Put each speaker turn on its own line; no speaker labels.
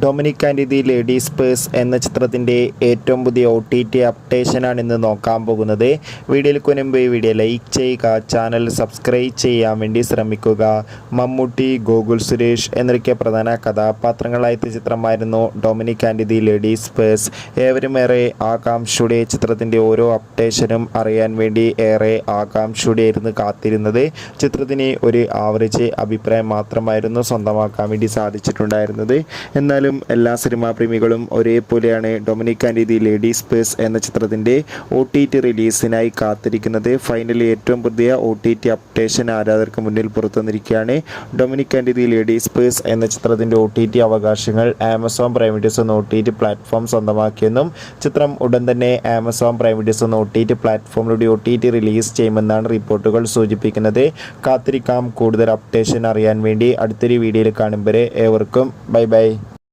Dominic and the ladies purse എന്ന ചിത്രത്തിൻ്റെ ഏറ്റവും പുതിയ OTT അപ്ഡേഷനാണ് ഇന്ന് നോക്കാൻ പോകുന്നത്. വീഡിയോയിലേക്ക് മുൻപ് ഈ വീഡിയോ ലൈക്ക് ചെയ്യുക, ചാനൽ സബ്സ്ക്രൈബ് ചെയ്യാൻ വേണ്ടി ശ്രമിക്കുക. മമ്മൂട്ടി, ഗോകുൽ സുരേഷ് എന്നൊക്കെ പ്രധാന കഥാപാത്രങ്ങളായ ചിത്രമായിരുന്നു Dominic and the ladies purse. ഏവരും ഏറെ ആകാംക്ഷയുടെ ചിത്രത്തിൻ്റെ ഓരോ അപ്ഡേഷനും അറിയാൻ വേണ്ടി ഏറെ ആകാംക്ഷയോടെയായിരുന്നു കാത്തിരുന്നത്. ചിത്രത്തിന് ഒരു ആവറേജ് അഭിപ്രായം മാത്രമായിരുന്നു സ്വന്തമാക്കാൻ വേണ്ടി സാധിച്ചിട്ടുണ്ടായിരുന്നത്. എന്നാൽ എല്ലാ സിനിമാ പ്രേമികളും ഒരേപോലെയാണ് Dominic and the ladies purse എന്ന ചിത്രത്തിൻ്റെ OTT റിലീസിനായി കാത്തിരിക്കുന്നത്. ഫൈനലി ഏറ്റവും പുതിയ OTT അപ്ഡേഷൻ ആരാധകർക്ക് മുന്നിൽ പുറത്തുവന്നിരിക്കുകയാണ്. Dominic and the ladies purse എന്ന ചിത്രത്തിൻ്റെ OTT അവകാശങ്ങൾ ആമസോൺ പ്രൈം വീഡിയോസ് എന്ന OTT പ്ലാറ്റ്ഫോം സ്വന്തമാക്കിയെന്നും ചിത്രം ഉടൻ തന്നെ ആമസോൺ പ്രൈം വീഡിയോസ് എന്ന OTT പ്ലാറ്റ്ഫോമിലൂടെ OTT റിലീസ് ചെയ്യുമെന്നാണ് റിപ്പോർട്ടുകൾ സൂചിപ്പിക്കുന്നത്. കാത്തിരിക്കാം കൂടുതൽ അപ്ഡേഷൻ അറിയാൻ വേണ്ടി. അടുത്തൊരു വീഡിയോയിൽ കാണും വരെ ഏവർക്കും ബൈ ബൈ.